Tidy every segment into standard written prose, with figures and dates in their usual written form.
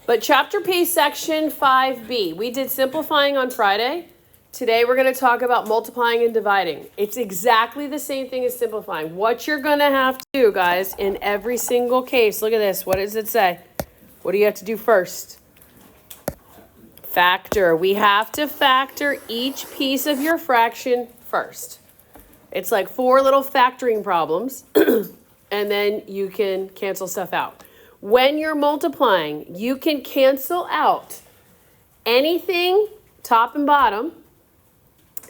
But Chapter P, Section 5b, we did simplifying on Friday. Today we're going to talk about multiplying and dividing. It's exactly the same thing as simplifying. What you're going to have to do, guys, in every single case, look at this. What does it say? What do you have to do first? Factor. We have to factor each piece of your fraction first. It's like 4 little factoring problems, and then you can cancel stuff out. When you're multiplying, you can cancel out anything, top and bottom,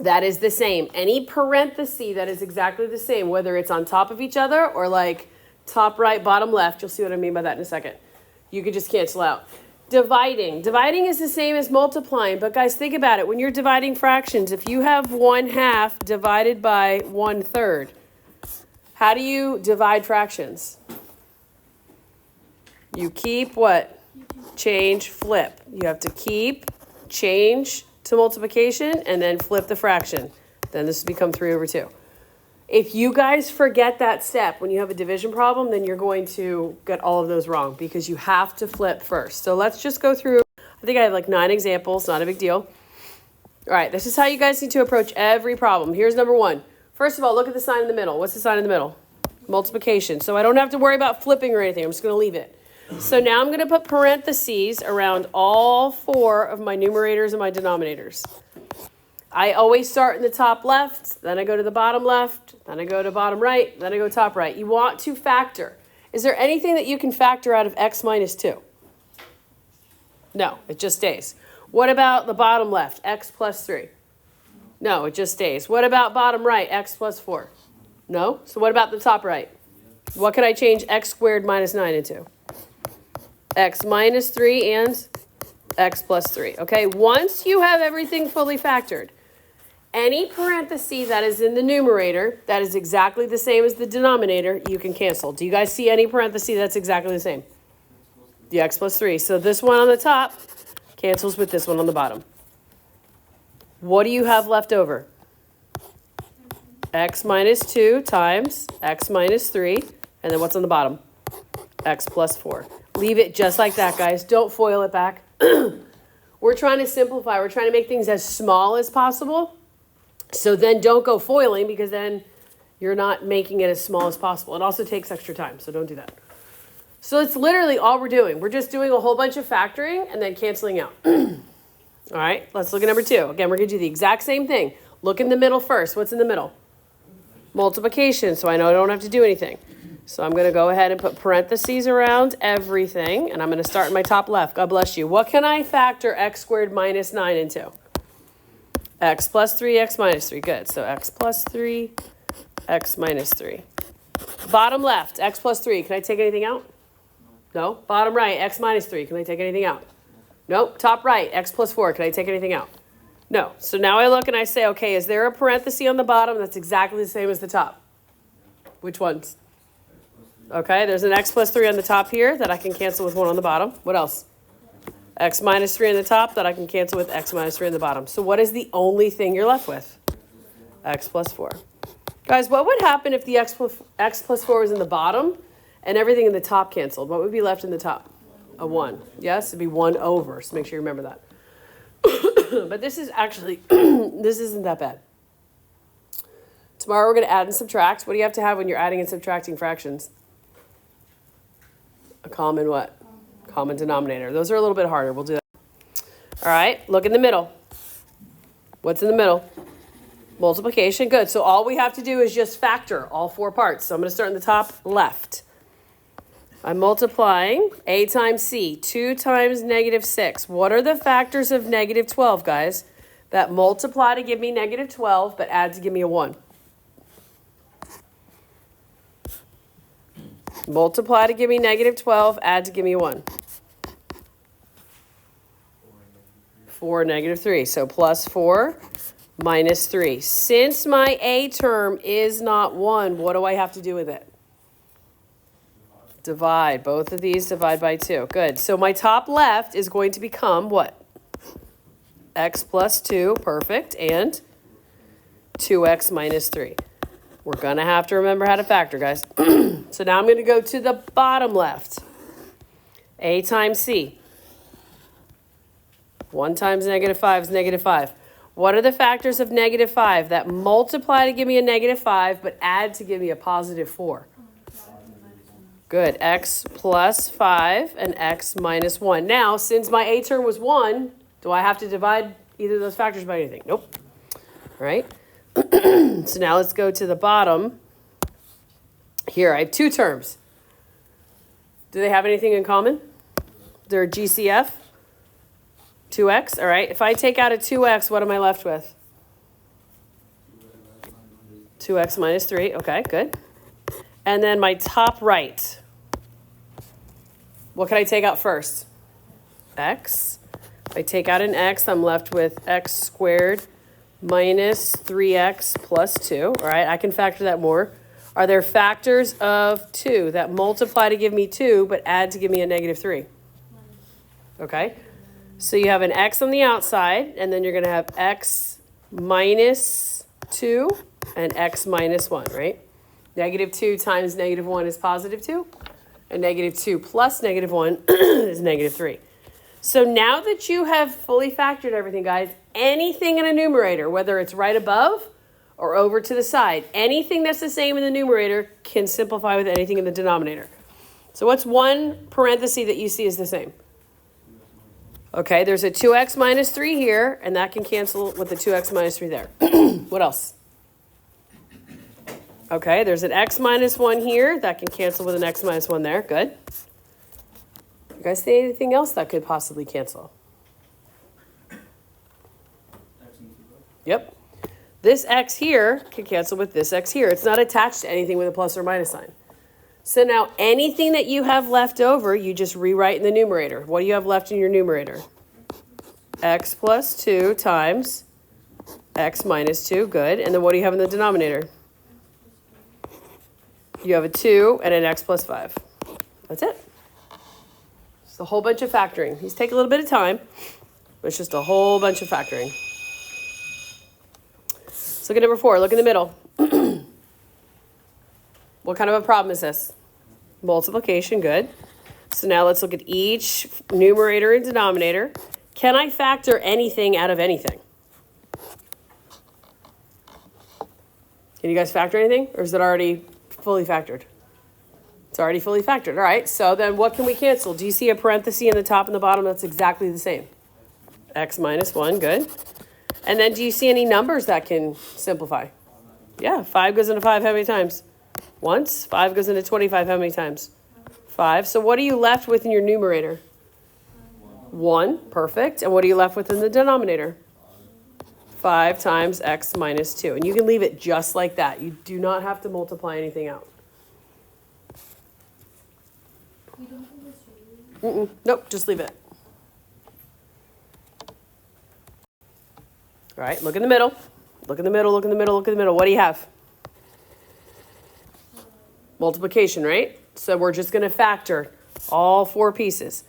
that is the same. Any parenthesis that is exactly the same, whether it's on top of each other or like top right, bottom left. You'll see what I mean by that in a second. You could just cancel out. Dividing. Dividing is the same as multiplying, but guys, think about it. When you're dividing fractions, if you have 1/2 divided by 1/3, how do you divide fractions? You keep what? Change, flip. You have to keep, change to multiplication, and then flip the fraction. Then this will become 3/2. If you guys forget that step when you have a division problem, then you're going to get all of those wrong because you have to flip first. So let's just go through. I think I have like 9 examples, not a big deal. All right, this is how you guys need to approach every problem. Here's number 1. First of all, look at the sign in the middle. What's the sign in the middle? Multiplication. So I don't have to worry about flipping or anything. I'm just going to leave it. So now I'm going to put parentheses around all 4 of my numerators and my denominators. I always start in the top left, then I go to the bottom left, then I go to bottom right, then I go top right. You want to factor. Is there anything that you can factor out of x minus 2? No, it just stays. What about the bottom left, x plus 3? No, it just stays. What about bottom right, x plus 4? No? So what about the top right? What can I change x squared minus 9 into? X minus 3 and x plus 3. Okay, once you have everything fully factored, any parenthesis that is in the numerator that is exactly the same as the denominator, you can cancel. Do you guys see any parenthesis that's exactly the same? The x plus 3. So this one on the top cancels with this one on the bottom. What do you have left over? X minus 2 times x minus 3. And then what's on the bottom? X plus 4. Leave it just like that, guys. Don't foil it back. We're trying to simplify. We're trying to make things as small as possible. So then don't go foiling because then you're not making it as small as possible. It also takes extra time, so don't do that. So it's literally all we're doing. We're just doing a whole bunch of factoring and then canceling out. All right, let's look at number 2. Again, we're going to do the exact same thing. Look in the middle first. What's in the middle? Multiplication, so I know I don't have to do anything. So I'm going to go ahead and put parentheses around everything, and I'm going to start in my top left. God bless you. What can I factor x squared minus 9 into? X plus 3, x minus 3. Good. So x plus 3, x minus 3. Bottom left, x plus 3. Can I take anything out? No. Bottom right, x minus 3. Can I take anything out? Nope. Top right, x plus 4. Can I take anything out? No. So now I look and I say, okay, is there a parenthesis on the bottom that's exactly the same as the top? Which ones? Okay, there's an x plus 3 on the top here that I can cancel with 1 on the bottom. What else? X minus 3 on the top that I can cancel with x minus 3 on the bottom. So what is the only thing you're left with? X plus 4. Guys, what would happen if the x plus 4 was in the bottom and everything in the top canceled? What would be left in the top? A 1. Yes, it'd be 1 over. So make sure you remember that. But this is actually, this isn't that bad. Tomorrow we're going to add and subtract. What do you have to have when you're adding and subtracting fractions? A common what? Common denominator. Those are a little bit harder. We'll do that. All right, look in the middle. What's in the middle? Multiplication. Good. So all we have to do is just factor all 4 parts. So I'm going to start in the top left. I'm multiplying a times c, 2 times negative 6. What are the factors of negative 12, guys? That multiply to give me negative 12, but add to give me a 1. Multiply to give me negative 12, add to give me a 1. 4, negative 3. So plus 4 minus 3. Since my a term is not 1, what do I have to do with it? Divide. Both of these divide by 2. Good. So my top left is going to become what? X plus 2. Perfect. And 2x minus 3. We're going to have to remember how to factor, guys. So now I'm going to go to the bottom left. A times c. 1 times negative 5 is negative 5. What are the factors of negative 5 that multiply to give me a negative 5 but add to give me a positive 4? Good. X plus 5 and x minus 1. Now, since my a term was 1, do I have to divide either of those factors by anything? Nope. All right. So now let's go to the bottom. Here, I have 2 terms. Do they have anything in common? They're GCF. 2x. All right. If I take out a 2x, what am I left with? 2x minus 3. Okay, good. And then my top right. What can I take out first? X. If I take out an x, I'm left with x squared minus 3x plus 2. All right, I can factor that more. Are there factors of 2 that multiply to give me 2 but add to give me a negative 3? Okay. So you have an x on the outside, and then you're going to have x minus 2 and x minus 1, right? Negative 2 times negative 1 is positive 2, and negative 2 plus negative 1 is negative 3. So now that you have fully factored everything, guys, anything in a numerator, whether it's right above or over to the side, anything that's the same in the numerator can simplify with anything in the denominator. So what's one parenthesis that you see is the same? Okay, there's a 2x minus 3 here, and that can cancel with the 2x minus 3 there. What else? Okay, there's an x minus 1 here. That can cancel with an x minus 1 there. Good. You guys see anything else that could possibly cancel? Yep. This x here can cancel with this x here. It's not attached to anything with a plus or minus sign. So now anything that you have left over, you just rewrite in the numerator. What do you have left in your numerator? X plus 2 times x minus 2. Good. And then what do you have in the denominator? You have a 2 and an x plus 5. That's it. It's a whole bunch of factoring. These take a little bit of time, but it's just a whole bunch of factoring. Let's look at number 4. Look in the middle. What kind of a problem is this? Multiplication, good. So now let's look at each numerator and denominator. Can I factor anything out of anything? Can you guys factor anything? Or is it already fully factored? It's already fully factored. All right, so then what can we cancel? Do you see a parenthesis in the top and the bottom that's exactly the same? X minus 1, good. And then do you see any numbers that can simplify? Yeah, 5 goes into 5 how many times? Once. 5 goes into 25 how many times? 5. So what are you left with in your numerator? 1. Perfect. And what are you left with in the denominator? 5 times x minus 2. And you can leave it just like that. You do not have to multiply anything out. Nope, just leave it. All right, look in the middle. Look in the middle, look in the middle, look in the middle. What do you have? Multiplication, right? So we're just going to factor all 4 pieces.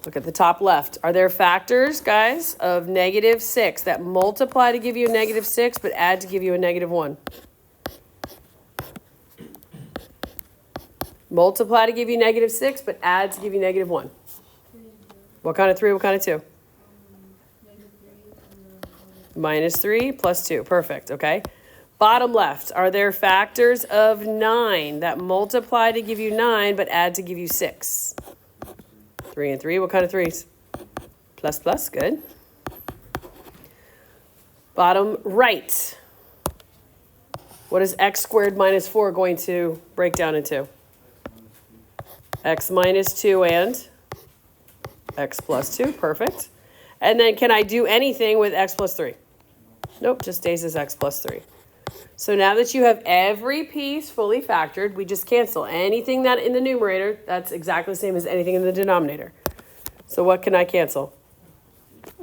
Look at the top left. Are there factors, guys, of negative 6 that multiply to give you a negative 6 but add to give you a negative 1? Multiply to give you negative 6 but add to give you negative 1. What kind of 3? What kind of 2? Minus 3 plus 2. Perfect. Okay. Bottom left. Are there factors of 9 that multiply to give you 9 but add to give you 6? 3 and 3. What kind of 3s? Plus plus. Good. Bottom right. What is x squared minus 4 going to break down into? X minus 2 and x plus 2. Perfect. And then can I do anything with x plus 3? Nope, just stays as x plus 3. So now that you have every piece fully factored, we just cancel anything that in the numerator, that's exactly the same as anything in the denominator. So what can I cancel?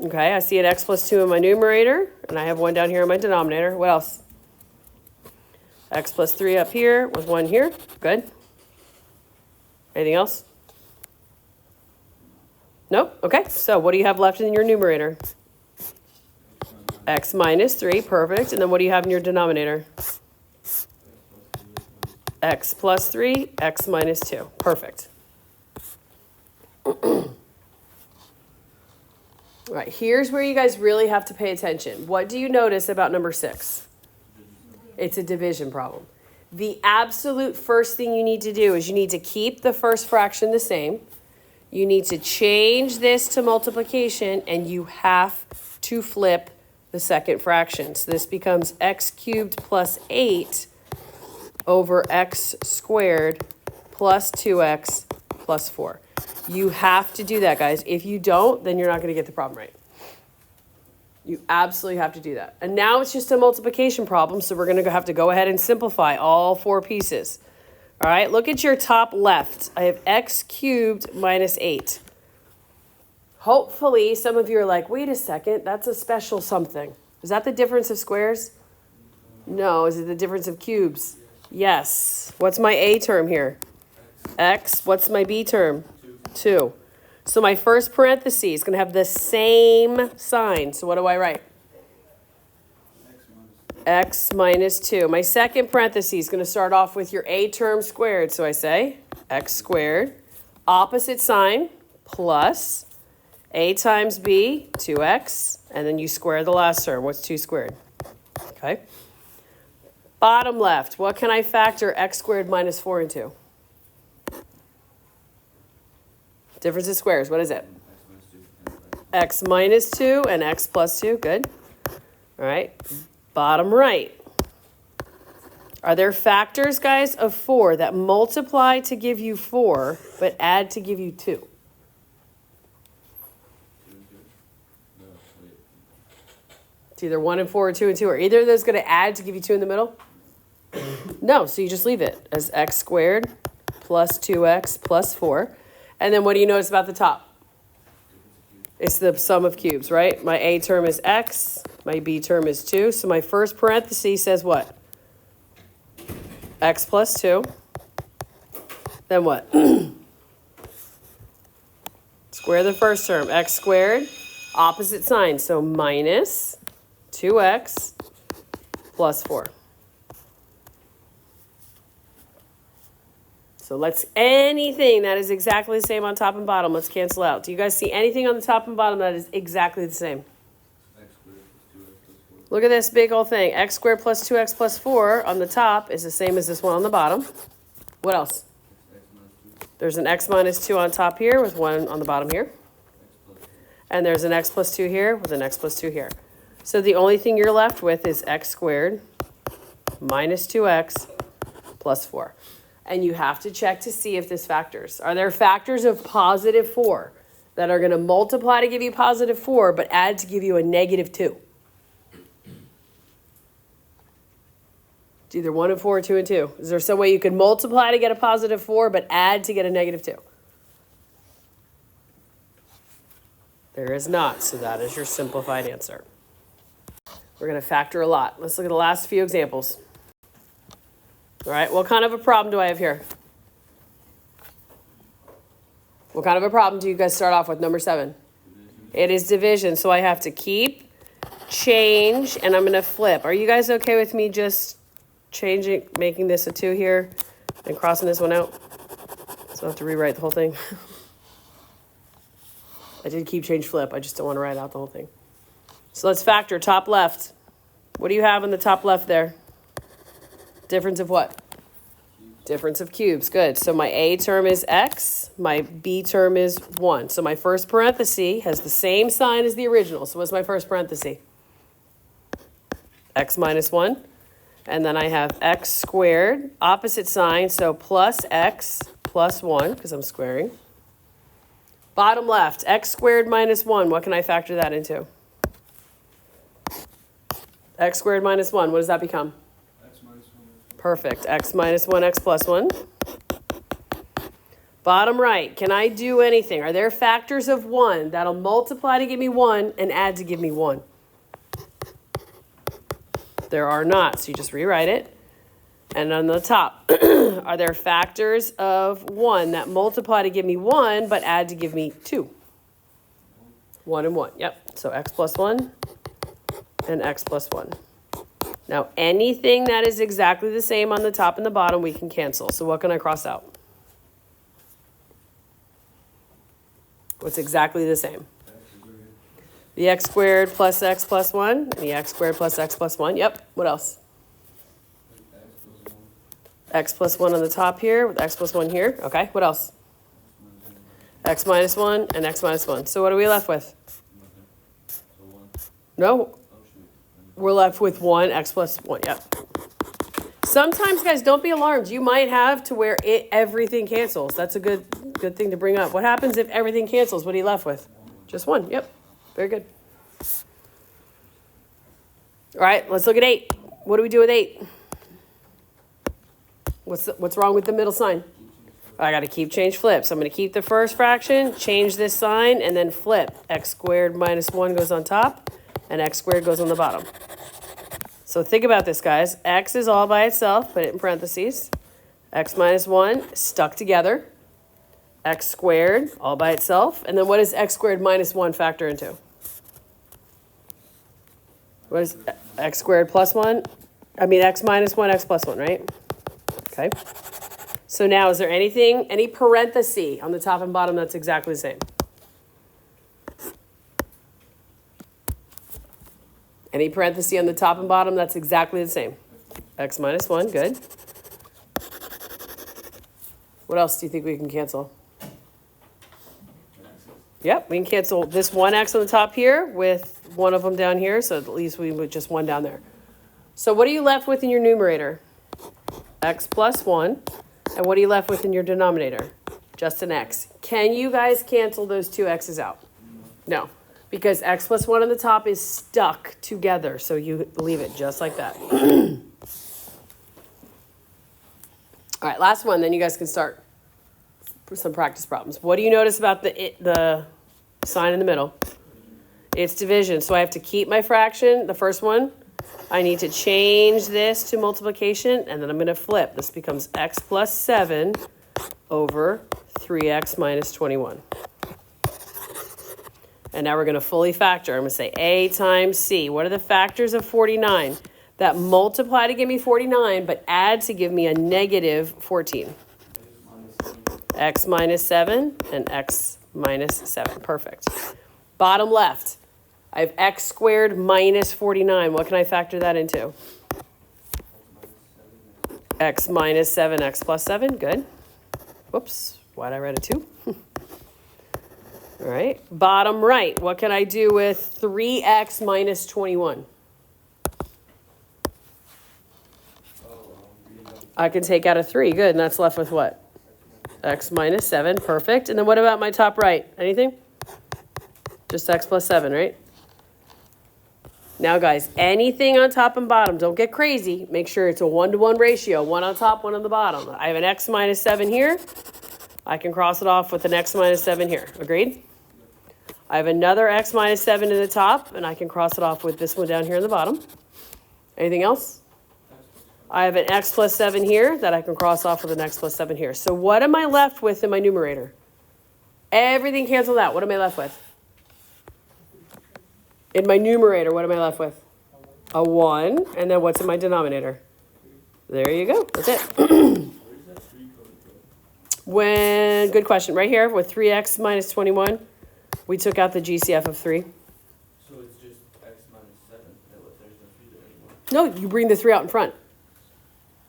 Okay, I see an x plus 2 in my numerator, and I have 1 down here in my denominator. What else? X plus 3 up here with 1 here. Good. Anything else? Nope. Okay, so what do you have left in your numerator? X minus 3, perfect. And then what do you have in your denominator? X plus 3, x minus 2, perfect. All right, here's where you guys really have to pay attention. What do you notice about number 6? It's a division problem. The absolute first thing you need to do is you need to keep the first fraction the same. You need to change this to multiplication, and you have to flip the second fraction. So this becomes x cubed plus 8 over x squared plus 2x plus 4. You have to do that, guys. If you don't, then you're not going to get the problem right. You absolutely have to do that. And now it's just a multiplication problem, so we're going to have to go ahead and simplify all 4 pieces. All right, look at your top left. I have x cubed minus 8. Hopefully, some of you are like, wait a second, that's a special something. Is that the difference of squares? No, is it the difference of cubes? Yes. What's my a term here? X. What's my b term? 2. So my first parenthesis is going to have the same sign. So what do I write? X minus 2. My second parenthesis is going to start off with your a term squared. So I say x squared, opposite sign, plus a times b, 2x, and then you square the last term. What's 2 squared? Okay. Bottom left, what can I factor x squared minus 4 into? Difference of squares, what is it? X minus 2 and x plus 2, good. All right, bottom right. Are there factors, guys, of 4 that multiply to give you 4, but add to give you 2? It's either 1 and 4 or 2 and 2. Are either of those going to add to give you 2 in the middle? No, so you just leave it as x squared plus 2x plus 4. And then what do you notice about the top? It's the sum of cubes, right? My a term is x, my b term is 2. So my first parenthesis says what? X plus 2. Then what? Square the first term, x squared, opposite sign. So minus 2x plus 4. So let's, anything that is exactly the same on top and bottom, let's cancel out. Do you guys see anything on the top and bottom that is exactly the same? X squared plus 2x plus 4. Look at this big old thing. X squared plus 2x plus 4 on the top is the same as this one on the bottom. What else? There's an x minus 2 on top here with 1 on the bottom here. And there's an x plus 2 here with an x plus 2 here. So the only thing you're left with is x squared minus 2x plus 4. And you have to check to see if this factors. Are there factors of positive 4 that are going to multiply to give you positive 4 but add to give you a negative 2? It's either 1 and 4 or 2 and 2. Is there some way you can multiply to get a positive 4 but add to get a negative 2? There is not, so that is your simplified answer. We're going to factor a lot. Let's look at the last few examples. All right, what kind of a problem do I have here? What kind of a problem do you guys start off with, number 7? It is division, so I have to keep, change, and I'm going to flip. Are you guys okay with me just changing, making this a 2 here and crossing this one out? So I have to rewrite the whole thing. I did keep, change, flip. I just don't want to write out the whole thing. So let's factor top left. What do you have in the top left there? Difference of what? Difference of cubes. Good. So my a term is x. My b term is 1. So my first parenthesis has the same sign as the original. So what's my first parenthesis? X minus 1. And then I have x squared, opposite sign. So plus x plus 1, because I'm squaring. Bottom left, x squared minus 1. What can I factor that into? X squared minus 1. What does that become? Perfect. X minus 1, x plus 1. Bottom right, can I do anything? Are there factors of 1 that'll multiply to give me 1 and add to give me 1? There are not, so you just rewrite it. And on the top, are there factors of 1 that multiply to give me 1 but add to give me 2? 1 and 1, yep. So x plus 1 and x plus 1. Now, anything that is exactly the same on the top and the bottom, we can cancel. So what can I cross out? What's exactly the same? X is right here. The x squared plus x plus 1, and the x squared plus x plus 1. Yep, what else? X plus 1. X plus 1 on the top here with x plus 1 here. Okay, what else? X minus 1 and x minus 1. So what are we left with? Nothing. So 1. No, Oh, shoot. we're left with 1, x plus 1. Yep. Sometimes, guys, don't be alarmed. You might have to where everything cancels. That's a good thing to bring up. What happens if everything cancels? What are you left with? Just 1. Yep. Very good. All right, let's look at 8. What do we do with 8? What's wrong with the middle sign? I got to keep, change, flip. So I'm going to keep the first fraction, change this sign, and then flip. X squared minus 1 goes on top, and x squared goes on the bottom. So think about this, guys. X is all by itself, put it in parentheses. X minus 1 stuck together. X squared all by itself. And then what does x squared minus 1 factor into? What is x squared plus 1? I mean, x minus 1, x plus 1, right? Okay. So now, is there any parenthesis on the top and bottom that's exactly the same? Any parenthesis on the top and bottom that's exactly the same? X minus 1, good. What else do you think we can cancel? Yep, we can cancel this 1x on the top here with one of them down here, so at least we would just 1 down there. So what are you left with in your numerator? X plus 1. And what are you left with in your denominator? Just an x. Can you guys cancel those two x's out? No, because x plus 1 on the top is stuck together, so you leave it just like that. All right, last one, then you guys can start some practice problems. What do you notice about the sign in the middle? It's division, so I have to keep my fraction, the first one. I need to change this to multiplication, and then I'm going to flip. This becomes x plus 7 over 3x minus 21. And now we're going to fully factor. I'm going to say a times c. What are the factors of 49? That multiply to give me 49, but add to give me a negative 14. X minus 7 and x minus 7. Perfect. Bottom left. I have x squared minus 49. What can I factor that into? X minus 7, x plus 7. Good. Whoops. Why'd I write a 2? All right. Bottom right. What can I do with 3x minus 21? I can take out a 3. Good. And that's left with what? X minus 7. Perfect. And then what about my top right? Anything? Just x plus 7, right? Now, guys, anything on top and bottom, don't get crazy. Make sure it's a 1-to-1 ratio, 1 on top, 1 on the bottom. I have an x minus 7 here. I can cross it off with an x minus 7 here. Agreed? I have another x minus 7 in the top, and I can cross it off with this one down here in the bottom. Anything else? I have an x plus 7 here that I can cross off with an x plus 7 here. So what am I left with in my numerator? Everything canceled out. What am I left with? In my numerator, what am I left with? A 1. And then what's in my denominator? There you go. That's it. Good question. Right here with 3x minus 21, we took out the GCF of 3. So it's just x minus 7. There's no 3 there anymore. No, you bring the 3 out in front.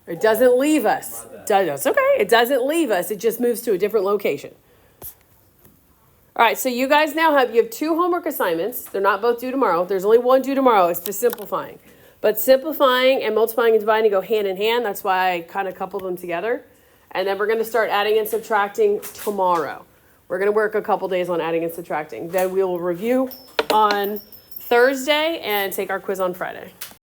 It doesn't leave us. That's okay. It doesn't leave us. It just moves to a different location. All right, so you guys now you have 2 homework assignments. They're not both due tomorrow. There's only one due tomorrow. It's the simplifying. But simplifying and multiplying and dividing go hand in hand. That's why I kind of coupled them together. And then we're going to start adding and subtracting tomorrow. We're going to work a couple days on adding and subtracting. Then we will review on Thursday and take our quiz on Friday.